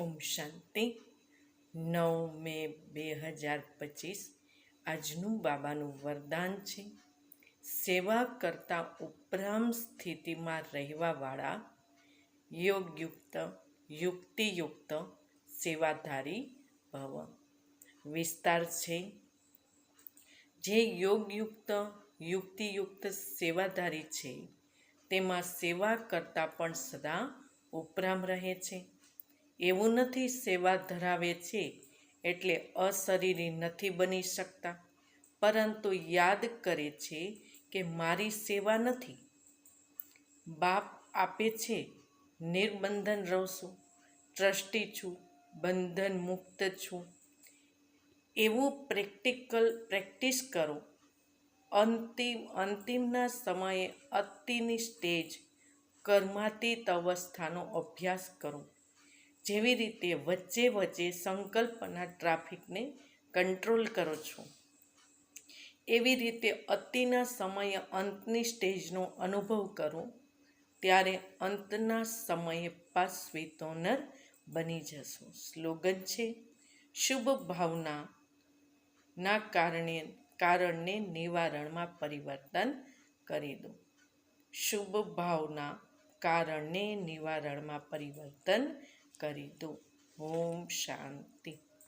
ઓમ શાંતિ 9 મે 2025 આજનું બાબાનું વરદાન છે. સેવા કરતાં ઉપરામ સ્થિતિમાં રહેવાવાળા યોગયુક્ત યુક્તિયુક્ત સેવાધારી ભવ. વિસ્તાર છે. જે યોગયુક્ત યુક્તિયુક્ત સેવાધારી છે તેમાં સેવા કરતાં પણ સદા ઉપરામ રહે છે. એવું નથી સેવા ધરાવે છે એટલે અશરીરી નથી બની શકતા, પરંતુ યાદ કરે છે કે મારી સેવા નથી. બાપ આપે છે નિર્બંધન રહું છું, ટ્રસ્ટી છું, બંધન મુક્ત છું. એવું પ્રેક્ટિસ કરો. અંતિમના સમયે અતિની સ્ટેજ કર્માતીત અવસ્થાનો અભ્યાસ કરો. જેવી રીતે વચ્ચે વચ્ચે સંકલ્પના ટ્રાફિકને કંટ્રોલ કરો છો, એવી રીતે અતિના સમયે અંતની સ્ટેજનો અનુભવ કરો. ત્યારે અંતના સમયે પાશ્વિતોનર બની જશો. સ્લોગન છે: શુભ ભાવના કારણને નિવારણમાં પરિવર્તન કરી દો. શુભ ભાવના કારણને નિવારણમાં પરિવર્તન કરી દો. ઓમ શાંતિ.